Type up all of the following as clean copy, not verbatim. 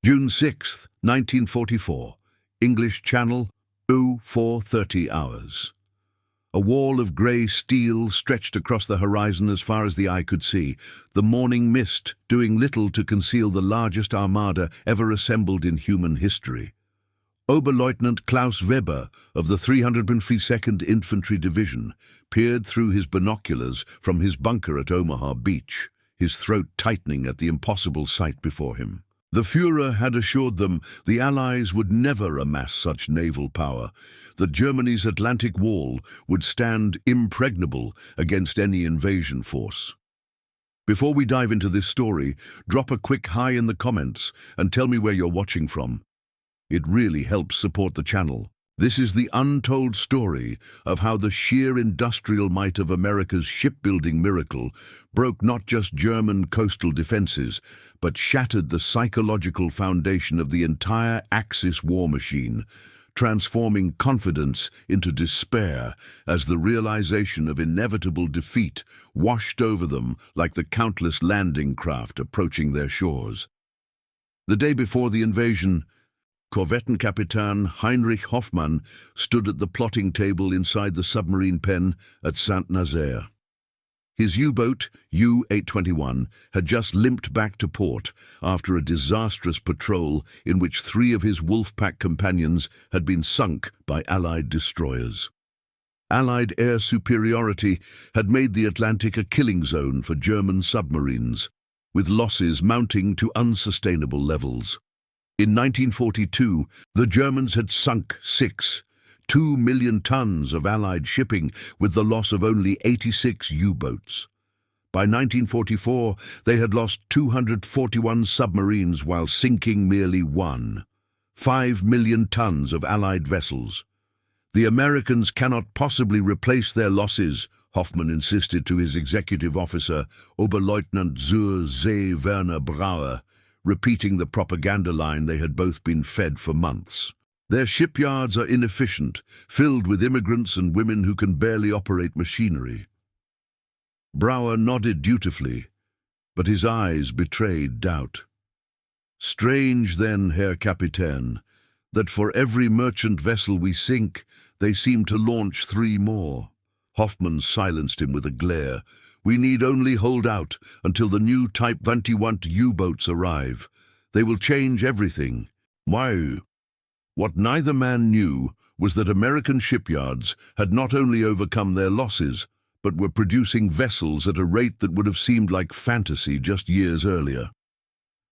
June 6th, 1944. English Channel, 04:30 hours. A wall of grey steel stretched across the horizon as far as the eye could see, the morning mist doing little to conceal the largest armada ever assembled in human history. Oberleutnant Klaus Weber of the 352nd Infantry Division peered through his binoculars from his bunker at Omaha Beach, his throat tightening at the impossible sight before him. The Führer had assured them the Allies would never amass such naval power, that Germany's Atlantic Wall would stand impregnable against any invasion force. Before we dive into this story, drop a quick hi in the comments and tell me where you're watching from. It really helps support the channel. This is the untold story of how the sheer industrial might of America's shipbuilding miracle broke not just German coastal defenses, but shattered the psychological foundation of the entire Axis war machine, transforming confidence into despair as the realization of inevitable defeat washed over them like the countless landing craft approaching their shores. The day before the invasion, Korvettenkapitän Heinrich Hoffmann stood at the plotting table inside the submarine pen at Saint-Nazaire. His U-boat, U-821, had just limped back to port after a disastrous patrol in which 3 of his Wolfpack companions had been sunk by Allied destroyers. Allied air superiority had made the Atlantic a killing zone for German submarines, with losses mounting to unsustainable levels. In 1942, the Germans had sunk 2 million tons of Allied shipping with the loss of only 86 U-boats. By 1944, they had lost 241 submarines while sinking merely 5 million tons of Allied vessels. The Americans cannot possibly replace their losses, Hoffmann insisted to his executive officer, Oberleutnant zur See Werner Brauer, repeating the propaganda line they had both been fed for months. Their shipyards are inefficient, filled with immigrants and women who can barely operate machinery. Brauer nodded dutifully, but his eyes betrayed doubt. Strange then, Herr Kapitän, that for every merchant vessel we sink, they seem to launch 3 more. Hoffmann silenced him with a glare. We need only hold out until the new Type 21 U-boats arrive. They will change everything. Why? What neither man knew was that American shipyards had not only overcome their losses, but were producing vessels at a rate that would have seemed like fantasy just years earlier.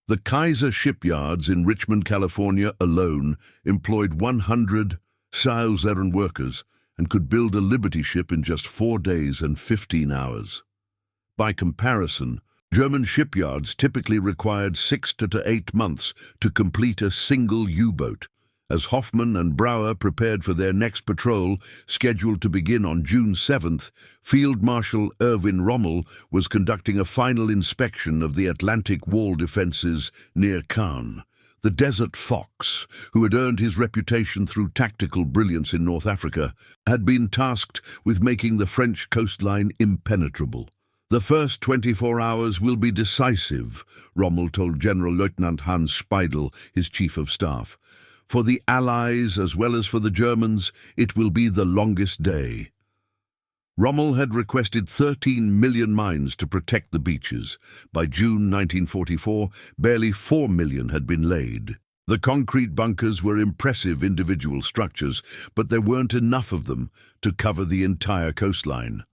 The Kaiser shipyards in Richmond, California alone employed 100 Seilzeren workers and could build a Liberty ship in just 4 days and 15 hours. By comparison, German shipyards typically required 6 to 8 months to complete a single U-boat. As Hoffmann and Brauer prepared for their next patrol, scheduled to begin on June 7th, Field Marshal Erwin Rommel was conducting a final inspection of the Atlantic Wall defenses near Caen. The Desert Fox, who had earned his reputation through tactical brilliance in North Africa, had been tasked with making the French coastline impenetrable. The first 24 hours will be decisive, Rommel told General Lieutenant Hans Speidel, his chief of staff. For the Allies, as well as for the Germans, it will be the longest day. Rommel had requested 13 million mines to protect the beaches. By June 1944, barely 4 million had been laid. The concrete bunkers were impressive individual structures, but there weren't enough of them to cover the entire coastline.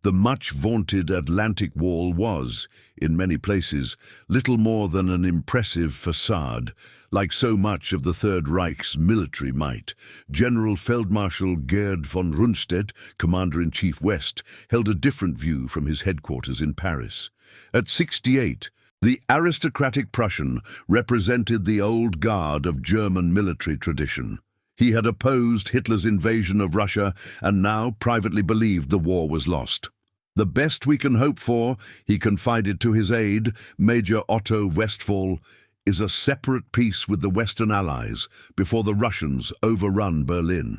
The much-vaunted Atlantic Wall was, in many places, little more than an impressive facade. Like so much of the Third Reich's military might, General Feldmarschall Gerd von Rundstedt, Commander-in-Chief West, held a different view from his headquarters in Paris. At 68, the aristocratic Prussian represented the old guard of German military tradition. He had opposed Hitler's invasion of Russia and now privately believed the war was lost. The best we can hope for, he confided to his aide, Major Otto Westphal, is a separate peace with the Western Allies before the Russians overrun Berlin.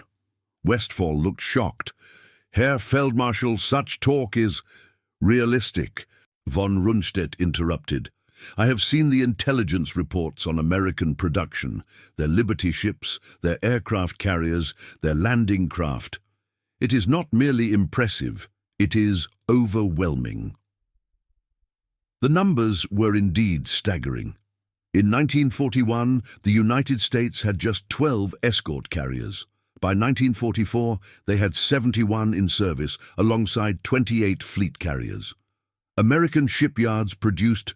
Westphal looked shocked. Herr Feldmarschall, such talk is realistic, von Rundstedt interrupted. I have seen the intelligence reports on American production, their Liberty ships, their aircraft carriers, their landing craft. It is not merely impressive, it is overwhelming. The numbers were indeed staggering. In 1941, the United States had just 12 escort carriers. By 1944, they had 71 in service, alongside 28 fleet carriers. American shipyards produced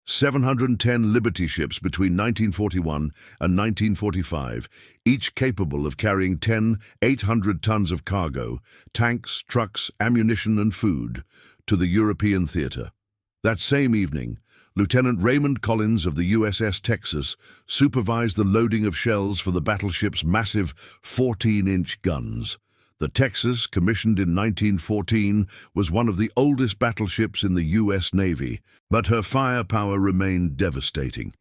710 Liberty ships between 1941 and 1945, each capable of carrying 800 tons of cargo, tanks, trucks, ammunition and food, to the European theater. That same evening, Lieutenant Raymond Collins of the USS Texas supervised the loading of shells for the battleship's massive 14-inch guns. The Texas, commissioned in 1914, was one of the oldest battleships in the U.S. Navy, but her firepower remained devastating.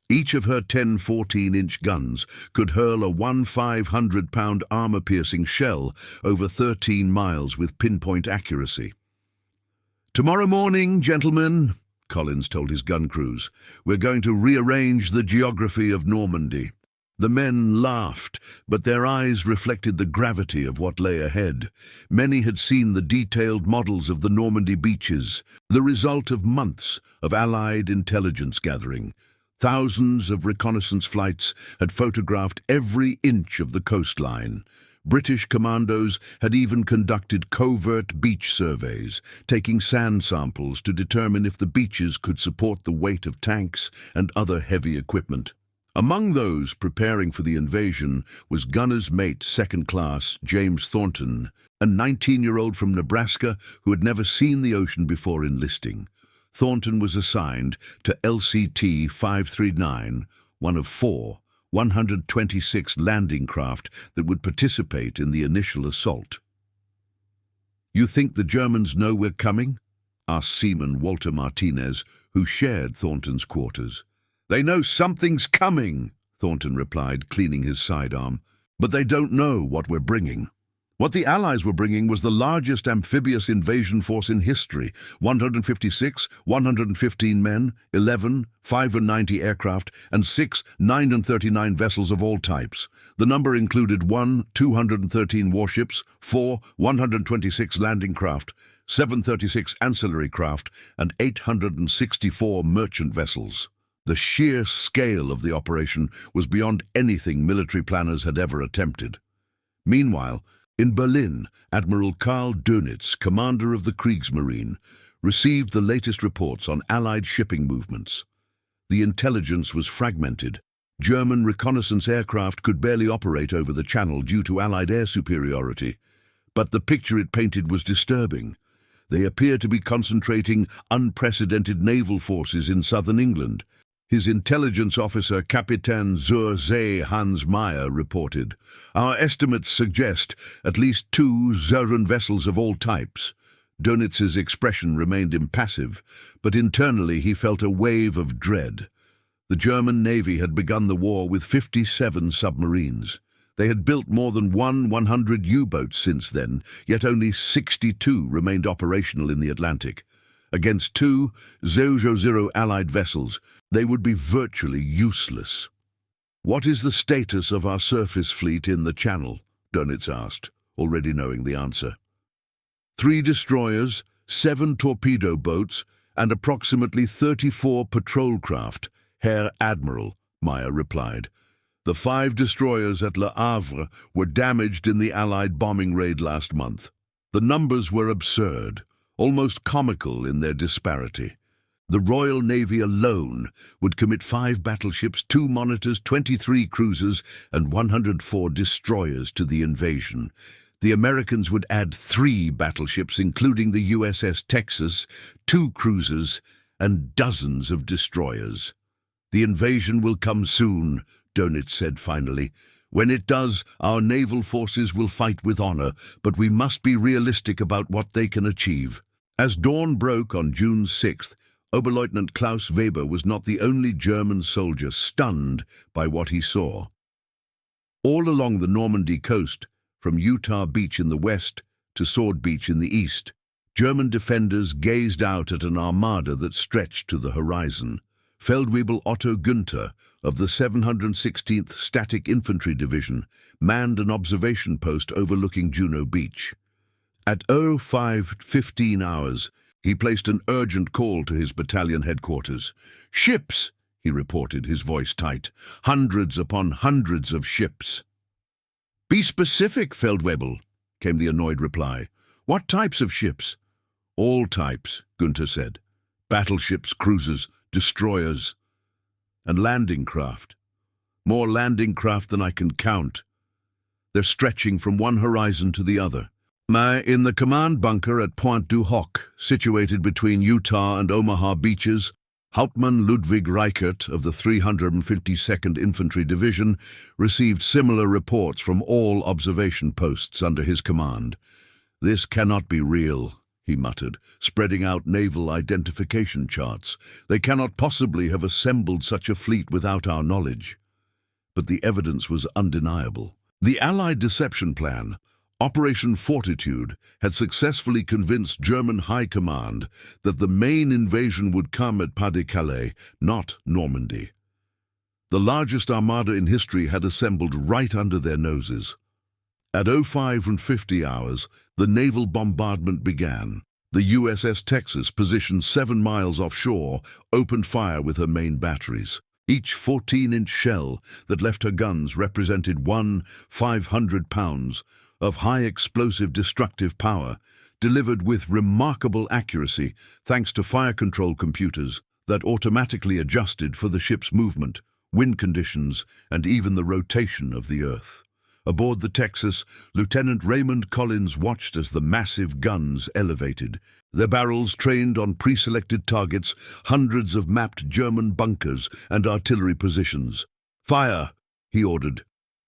Each of her 10 14-inch guns could hurl a 500-pound armor-piercing shell over 13 miles with pinpoint accuracy. "Tomorrow morning, gentlemen," Collins told his gun crews, "we're going to rearrange the geography of Normandy." The men laughed, but their eyes reflected the gravity of what lay ahead. Many had seen the detailed models of the Normandy beaches, the result of months of Allied intelligence gathering. Thousands of reconnaissance flights had photographed every inch of the coastline. British commandos had even conducted covert beach surveys, taking sand samples to determine if the beaches could support the weight of tanks and other heavy equipment. Among those preparing for the invasion was gunner's mate second class James Thornton, a 19-year-old from Nebraska who had never seen the ocean before enlisting. Thornton was assigned to LCT 539, one of 4 126 landing craft that would participate in the initial assault. "You think the Germans know we're coming?" asked Seaman Walter Martinez, who shared Thornton's quarters. "They know something's coming," Thornton replied, cleaning his sidearm, "but they don't know what we're bringing." What the Allies were bringing was the largest amphibious invasion force in history: 156, 115 men, 11, 590 aircraft, and 6 939 vessels of all types. The number included 213 warships, 4 126 landing craft, 736 ancillary craft, and 864 merchant vessels. The sheer scale of the operation was beyond anything military planners had ever attempted. Meanwhile, in Berlin, Admiral Karl Dönitz, commander of the Kriegsmarine, received the latest reports on Allied shipping movements. The intelligence was fragmented. German reconnaissance aircraft could barely operate over the Channel due to Allied air superiority. But the picture it painted was disturbing. They appeared to be concentrating unprecedented naval forces in southern England. His intelligence officer, Kapitän zur See Hans Meyer, reported, "Our estimates suggest at least 2 Zerren vessels of all types." Dönitz's expression remained impassive, but internally he felt a wave of dread. The German Navy had begun the war with 57 submarines. They had built more than 100 U-boats since then, yet only 62 remained operational in the Atlantic. Against 2 000 Allied vessels, they would be virtually useless. "What is the status of our surface fleet in the Channel?" Dönitz asked, already knowing the answer. 3 destroyers, 7 torpedo boats, and approximately 34 patrol craft, Herr Admiral," Meyer replied. "The 5 destroyers at Le Havre were damaged in the Allied bombing raid last month." The numbers were absurd, almost comical in their disparity. The Royal Navy alone would commit 5 battleships, 2 monitors, 23 cruisers, and 104 destroyers to the invasion. The Americans would add 3 battleships, including the USS Texas, 2 cruisers, and dozens of destroyers. "The invasion will come soon," Dönitz said finally. "When it does, our naval forces will fight with honor, but we must be realistic about what they can achieve." As dawn broke on June 6th, Oberleutnant Klaus Weber was not the only German soldier stunned by what he saw. All along the Normandy coast, from Utah Beach in the west to Sword Beach in the east, German defenders gazed out at an armada that stretched to the horizon. Feldwebel Otto Günther of the 716th Static Infantry Division manned an observation post overlooking Juno Beach. At 05:15 hours, he placed an urgent call to his battalion headquarters. "Ships!" he reported, his voice tight. "Hundreds upon hundreds of ships." "Be specific, Feldwebel," came the annoyed reply. "What types of ships?" "All types," Günther said. "Battleships, cruisers, destroyers, and landing craft. More landing craft than I can count. They're stretching from one horizon to the other." In the command bunker at Pointe du Hoc, situated between Utah and Omaha beaches, Hauptmann Ludwig Reichert of the 352nd Infantry Division received similar reports from all observation posts under his command. "This cannot be real," he muttered, spreading out naval identification charts. "They cannot possibly have assembled such a fleet without our knowledge." But the evidence was undeniable. The Allied deception plan, Operation Fortitude, had successfully convinced German High Command that the main invasion would come at Pas-de-Calais, not Normandy. The largest armada in history had assembled right under their noses. At 05:50 hours, the naval bombardment began. The USS Texas, positioned 7 miles offshore, opened fire with her main batteries. Each 14-inch shell that left her guns represented 500 pounds of high explosive destructive power, delivered with remarkable accuracy thanks to fire control computers that automatically adjusted for the ship's movement, wind conditions, and even the rotation of the Earth. Aboard the Texas, Lieutenant Raymond Collins watched as the massive guns elevated, their barrels trained on pre-selected targets, hundreds of mapped German bunkers and artillery positions. "Fire!" he ordered.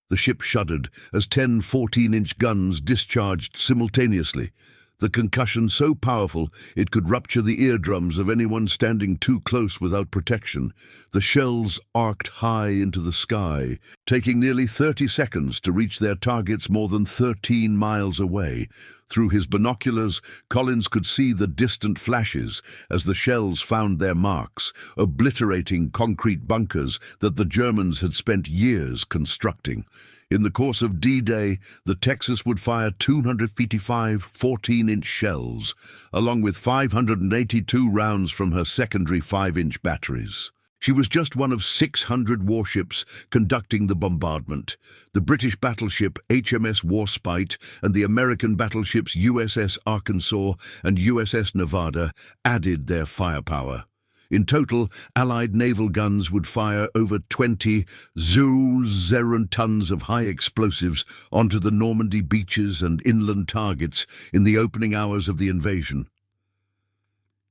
The ship shuddered as 10 14-inch guns discharged simultaneously, the concussion so powerful it could rupture the eardrums of anyone standing too close without protection. The shells arced high into the sky, taking nearly 30 seconds to reach their targets more than 13 miles away. Through his binoculars, Collins could see the distant flashes as the shells found their marks, obliterating concrete bunkers that the Germans had spent years constructing. In the course of D-Day, the Texas would fire 255 14-inch shells, along with 582 rounds from her secondary 5-inch batteries. She was just one of 600 warships conducting the bombardment. The British battleship HMS Warspite and the American battleships USS Arkansas and USS Nevada added their firepower. In total, Allied naval guns would fire over 20 tons of high explosives onto the Normandy beaches and inland targets in the opening hours of the invasion.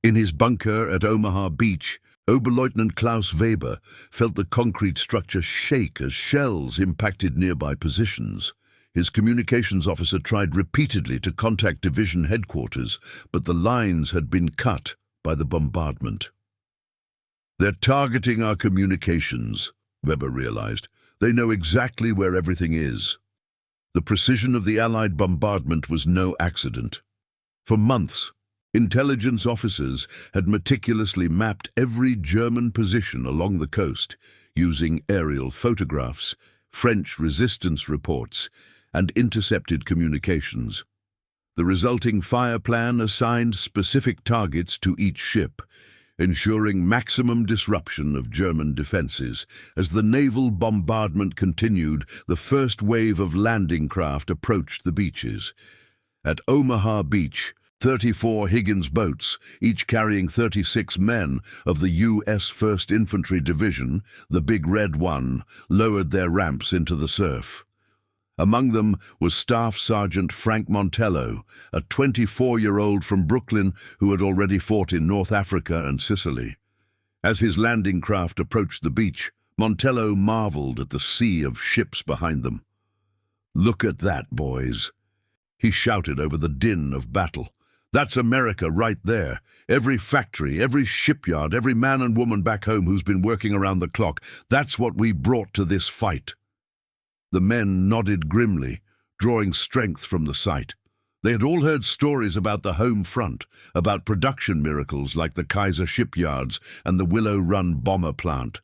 In his bunker at Omaha Beach, Oberleutnant Klaus Weber felt the concrete structure shake as shells impacted nearby positions. His communications officer tried repeatedly to contact division headquarters, but the lines had been cut by the bombardment. "They're targeting our communications," Weber realized. "They know exactly where everything is." The precision of the Allied bombardment was no accident. For months, intelligence officers had meticulously mapped every German position along the coast, using aerial photographs, French resistance reports, and intercepted communications. The resulting fire plan assigned specific targets to each ship, ensuring maximum disruption of German defenses. As the naval bombardment continued, the first wave of landing craft approached the beaches. At Omaha Beach, 34 Higgins boats, each carrying 36 men of the U.S. 1st Infantry Division, the Big Red One, lowered their ramps into the surf. Among them was Staff Sergeant Frank Montello, a 24-year-old from Brooklyn who had already fought in North Africa and Sicily. As his landing craft approached the beach, Montello marveled at the sea of ships behind them. "Look at that, boys," he shouted over the din of battle. "That's America right there. Every factory, every shipyard, every man and woman back home who's been working around the clock. That's what we brought to this fight." The men nodded grimly, drawing strength from the sight. They had all heard stories about the home front, about production miracles like the Kaiser shipyards and the Willow Run bomber plant,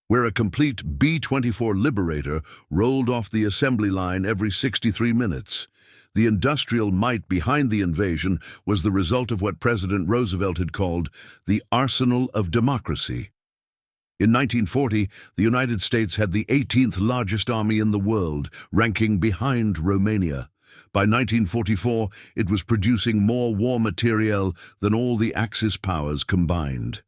where a complete B-24 Liberator rolled off the assembly line every 63 minutes. The industrial might behind the invasion was the result of what President Roosevelt had called the arsenal of democracy. In 1940, the United States had the 18th largest army in the world, ranking behind Romania. By 1944, it was producing more war materiel than all the Axis powers combined.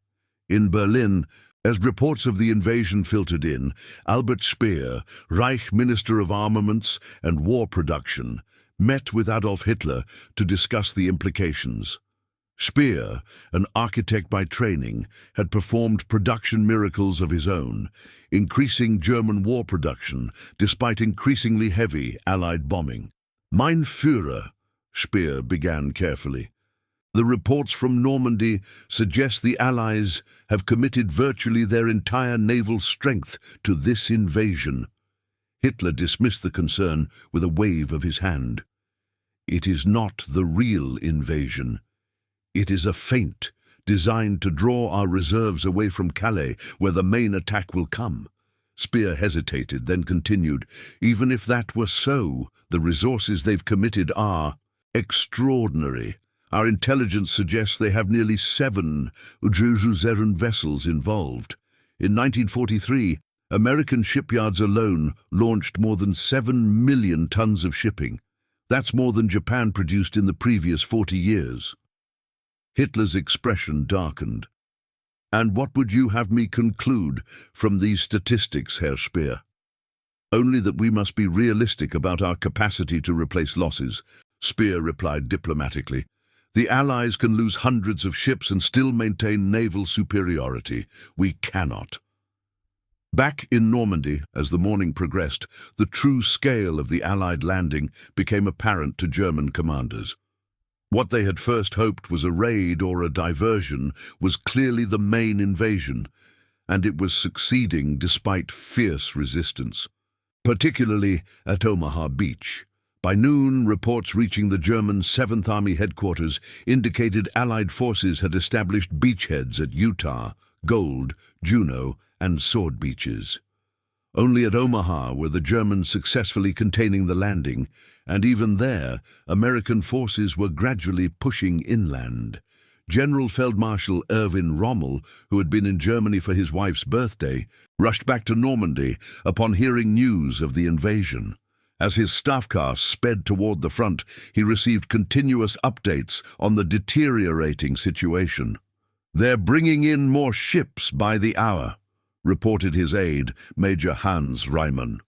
In Berlin, as reports of the invasion filtered in, Albert Speer, Reich Minister of Armaments and War Production, met with Adolf Hitler to discuss the implications. Speer, an architect by training, had performed production miracles of his own, increasing German war production despite increasingly heavy Allied bombing. Mein Führer, Speer began carefully. The reports from Normandy suggest the Allies have committed virtually their entire naval strength to this invasion. Hitler dismissed the concern with a wave of his hand. It is not the real invasion. It is a feint designed to draw our reserves away from Calais, where the main attack will come. Speer hesitated, then continued, even if that were so, the resources they've committed are extraordinary. Our intelligence suggests they have nearly 7 Jerusalem vessels involved. In 1943, American shipyards alone launched more than 7 million tons of shipping. That's more than Japan produced in the previous 40 years. Hitler's expression darkened. And what would you have me conclude from these statistics, Herr Speer? Only that we must be realistic about our capacity to replace losses, Speer replied diplomatically. The Allies can lose hundreds of ships and still maintain naval superiority. We cannot. Back in Normandy, as the morning progressed, the true scale of the Allied landing became apparent to German commanders. What they had first hoped was a raid or a diversion was clearly the main invasion, and it was succeeding despite fierce resistance, particularly at Omaha Beach. By noon, reports reaching the German 7th Army headquarters indicated Allied forces had established beachheads at Utah, Gold, Juno, and Sword Beaches. Only at Omaha were the Germans successfully containing the landing, and even there, American forces were gradually pushing inland. General Feldmarschall Erwin Rommel, who had been in Germany for his wife's birthday, rushed back to Normandy upon hearing news of the invasion. As his staff car sped toward the front, he received continuous updates on the deteriorating situation. "They're bringing in more ships by the hour," reported his aide, Major Hans Reimann.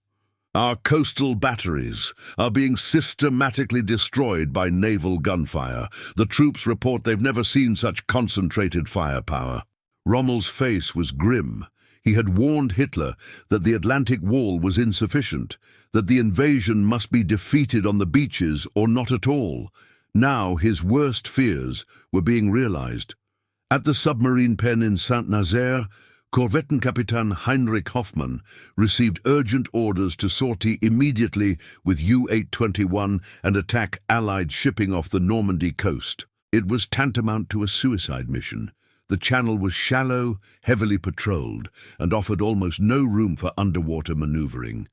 "Our coastal batteries are being systematically destroyed by naval gunfire. The troops report they've never seen such concentrated firepower." Rommel's face was grim. He had warned Hitler that the Atlantic Wall was insufficient, that the invasion must be defeated on the beaches or not at all. Now his worst fears were being realized. At the submarine pen in Saint-Nazaire, Korvettenkapitän Heinrich Hoffmann received urgent orders to sortie immediately with U-821 and attack Allied shipping off the Normandy coast. It was tantamount to a suicide mission. The channel was shallow, heavily patrolled, and offered almost no room for underwater maneuvering.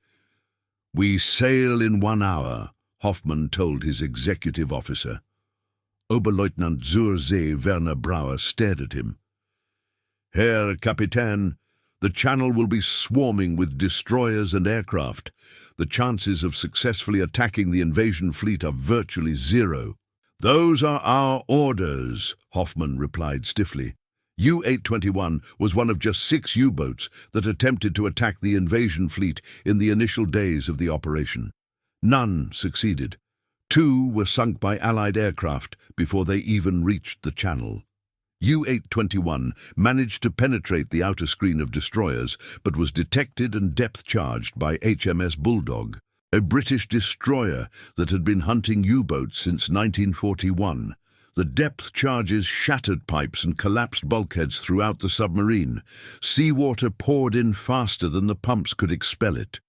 "We sail in 1 hour," Hoffmann told his executive officer. Oberleutnant zur See Werner Brauer stared at him. "Herr Kapitän, the channel will be swarming with destroyers and aircraft. The chances of successfully attacking the invasion fleet are virtually zero." "Those are our orders," Hoffmann replied stiffly. U-821 was one of just 6 U-boats that attempted to attack the invasion fleet in the initial days of the operation. None succeeded. 2 were sunk by Allied aircraft before they even reached the channel. U-821 managed to penetrate the outer screen of destroyers, but was detected and depth-charged by HMS Bulldog, a British destroyer that had been hunting U-boats since 1941. The depth charges shattered pipes and collapsed bulkheads throughout the submarine. Seawater poured in faster than the pumps could expel it.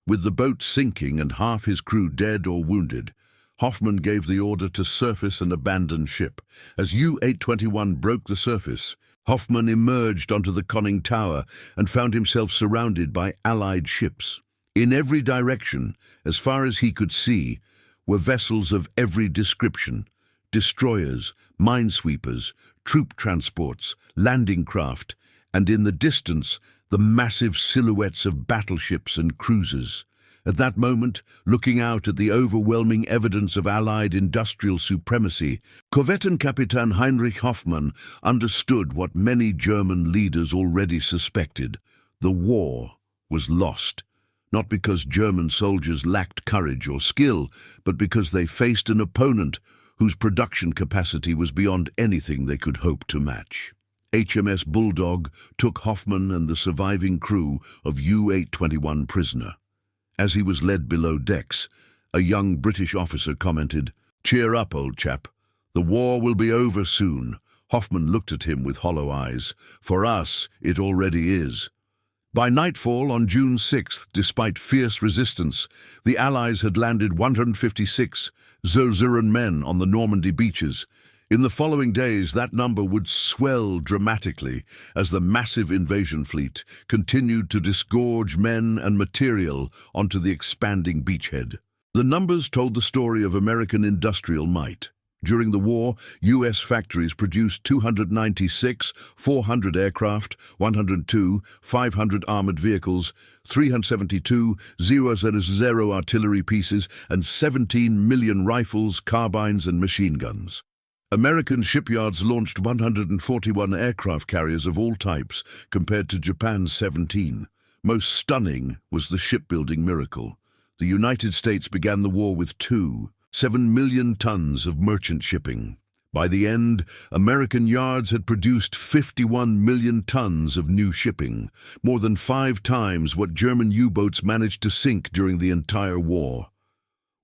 With the boat sinking and half his crew dead or wounded, Hoffmann gave the order to surface and abandon ship. As U-821 broke the surface, Hoffmann emerged onto the conning tower and found himself surrounded by Allied ships. In every direction, as far as he could see, were vessels of every description: destroyers, minesweepers, troop transports, landing craft, and in the distance, the massive silhouettes of battleships and cruisers. At that moment, looking out at the overwhelming evidence of Allied industrial supremacy, Korvettenkapitän Heinrich Hoffmann understood what many German leaders already suspected. The war was lost, not because German soldiers lacked courage or skill, but because they faced an opponent whose production capacity was beyond anything they could hope to match. HMS Bulldog took Hoffmann and the surviving crew of U-821 prisoner. As he was led below decks, a young British officer commented, "Cheer up, old chap. The war will be over soon." Hoffmann looked at him with hollow eyes. "For us, it already is." By nightfall on June 6th, despite fierce resistance, the Allies had landed 156 Zollzeren men on the Normandy beaches. In the following days, that number would swell dramatically as the massive invasion fleet continued to disgorge men and material onto the expanding beachhead. The numbers told the story of American industrial might. During the war, U.S. factories produced 296 400 aircraft, 102 500 armored vehicles, 372 000 artillery pieces, and 17 million rifles, carbines, and machine guns. American shipyards launched 141 aircraft carriers of all types, compared to Japan's 17. Most stunning was the shipbuilding miracle. The United States began the war with 7 million tons of merchant shipping. By the end, American yards had produced 51 million tons of new shipping, more than 5 times what German U-boats managed to sink during the entire war.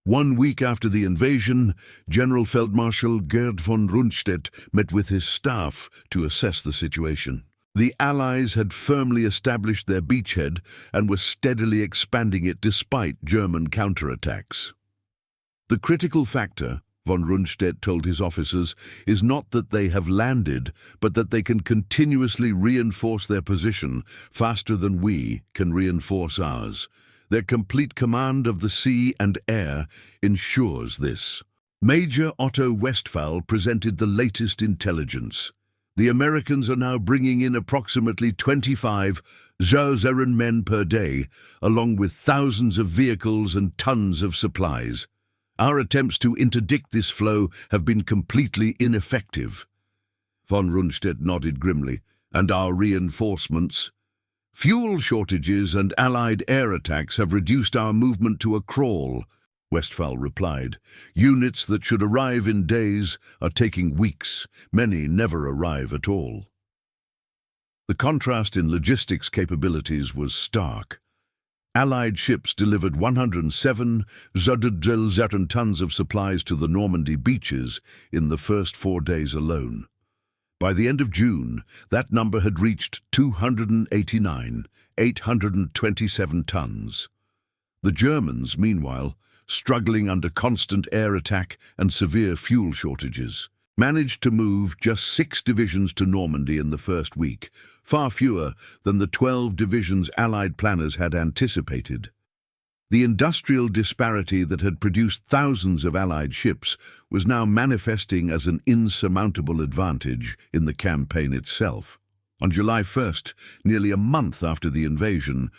1 week after the invasion, General Feldmarschall Gerd von Rundstedt met with his staff to assess the situation. The Allies had firmly established their beachhead and were steadily expanding it despite German counterattacks. The critical factor, von Rundstedt told his officers, is not that they have landed, but that they can continuously reinforce their position faster than we can reinforce ours. Their complete command of the sea and air ensures this. Major Otto Westphal presented the latest intelligence. The Americans are now bringing in approximately 25 Zollzeren men per day, along with thousands of vehicles and tons of supplies. Our attempts to interdict this flow have been completely ineffective. Von Rundstedt nodded grimly. And our reinforcements? Fuel shortages and Allied air attacks have reduced our movement to a crawl, Westphal replied. Units that should arrive in days are taking weeks. Many never arrive at all. The contrast in logistics capabilities was stark. Allied ships delivered 107 Zollzeren tons of supplies to the Normandy beaches in the first 4 days alone. By the end of June, that number had reached 289, 827 tons. The Germans, meanwhile, struggling under constant air attack and severe fuel shortages, managed to move just 6 divisions to Normandy in the first week, far fewer than the 12 divisions Allied planners had anticipated. The industrial disparity that had produced thousands of Allied ships was now manifesting as an insurmountable advantage in the campaign itself. On July 1st, nearly a month after the invasion,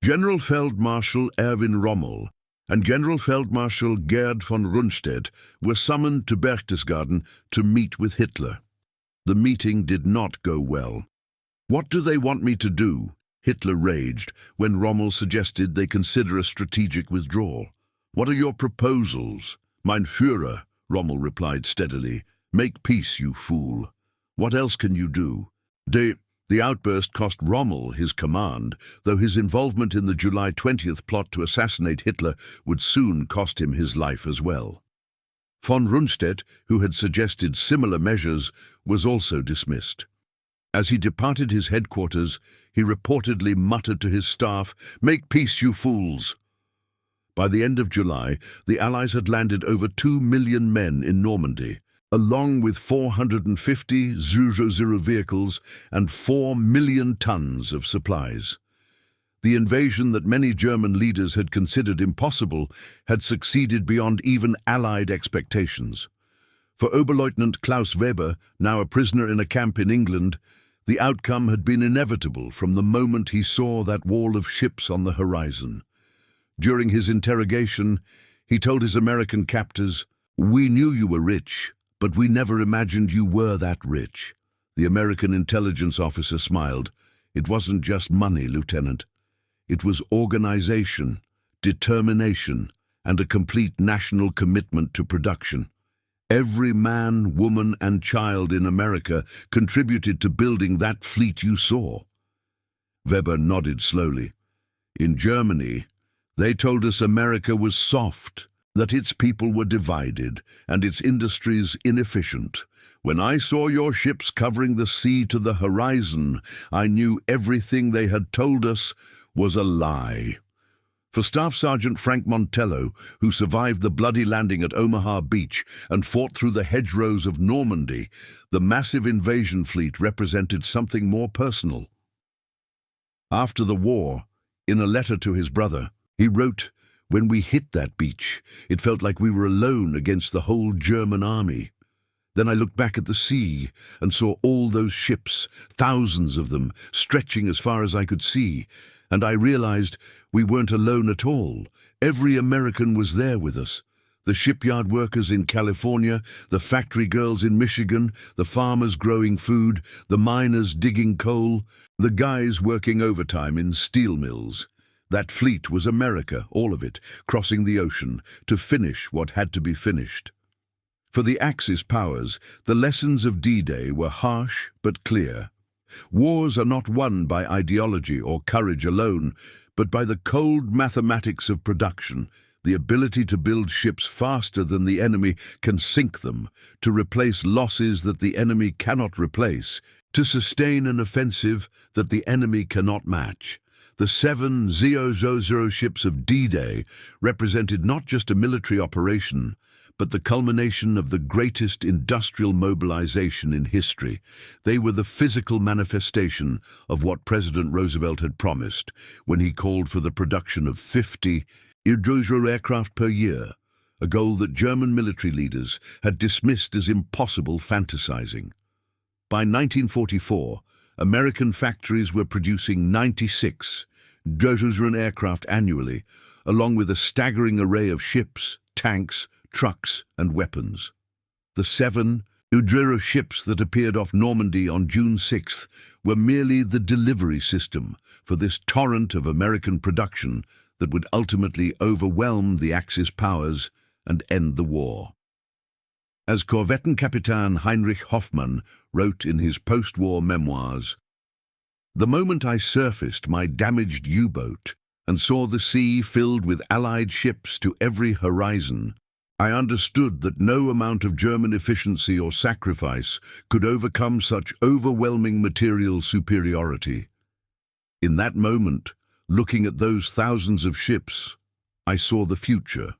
General Feldmarschall Erwin Rommel and General Feldmarschall Gerd von Rundstedt were summoned to Berchtesgaden to meet with Hitler. The meeting did not go well. "What do they want me to do?" Hitler raged when Rommel suggested they consider a strategic withdrawal. "What are your proposals?" "Mein Führer," Rommel replied steadily. "Make peace, you fool. What else can you do?" The outburst cost Rommel his command, though his involvement in the July 20th plot to assassinate Hitler would soon cost him his life as well. Von Rundstedt, who had suggested similar measures, was also dismissed. As he departed his headquarters, he reportedly muttered to his staff, "Make peace, you fools." By the end of July, the Allies had landed over 2 million men in Normandy, along with 450 000 vehicles and 4 million tons of supplies. The invasion that many German leaders had considered impossible had succeeded beyond even Allied expectations. For Oberleutnant Klaus Weber, now a prisoner in a camp in England, the outcome had been inevitable from the moment he saw that wall of ships on the horizon. During his interrogation, he told his American captors, "We knew you were rich, but we never imagined you were that rich." The American intelligence officer smiled. "It wasn't just money, Lieutenant. It was organization, determination, and a complete national commitment to production. Every man, woman, and child in America contributed to building that fleet you saw." Weber nodded slowly. "In Germany, they told us America was soft, that its people were divided, and its industries inefficient. When I saw your ships covering the sea to the horizon, I knew everything they had told us was a lie." For Staff Sergeant Frank Montello, who survived the bloody landing at Omaha Beach and fought through the hedgerows of Normandy, the massive invasion fleet represented something more personal. After the war, in a letter to his brother, he wrote, "When we hit that beach, it felt like we were alone against the whole German army. Then I looked back at the sea and saw all those ships, thousands of them, stretching as far as I could see, and I realized we weren't alone at all. Every American was there with us. The shipyard workers in California, the factory girls in Michigan, the farmers growing food, the miners digging coal, the guys working overtime in steel mills. That fleet was America, all of it, crossing the ocean to finish what had to be finished." For the Axis powers, the lessons of D-Day were harsh but clear. Wars are not won by ideology or courage alone, but by the cold mathematics of production, the ability to build ships faster than the enemy can sink them, to replace losses that the enemy cannot replace, to sustain an offensive that the enemy cannot match. The 7,000 ships of D-Day represented not just a military operation, but the culmination of the greatest industrial mobilization in history. They were the physical manifestation of what President Roosevelt had promised when he called for the production of 50 aircraft per year, a goal that German military leaders had dismissed as impossible fantasizing. By 1944, American factories were producing 96 aircraft annually, along with a staggering array of ships, tanks, trucks, and weapons. The 7 ships that appeared off Normandy on June 6th were merely the delivery system for this torrent of American production that would ultimately overwhelm the Axis powers and end the war. As Korvettenkapitän Heinrich Hoffmann wrote in his post-war memoirs, "The moment I surfaced my damaged U-boat and saw the sea filled with Allied ships to every horizon, I understood that no amount of German efficiency or sacrifice could overcome such overwhelming material superiority. In that moment, looking at those thousands of ships, I saw the future,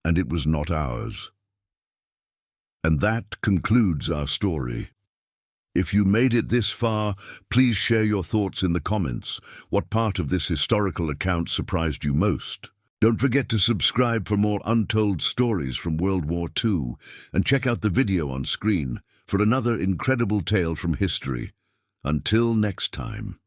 and it was not ours." And that concludes our story. If you made it this far, please share your thoughts in the comments. What part of this historical account surprised you most? Don't forget to subscribe for more untold stories from World War II, and check out the video on screen for another incredible tale from history. Until next time.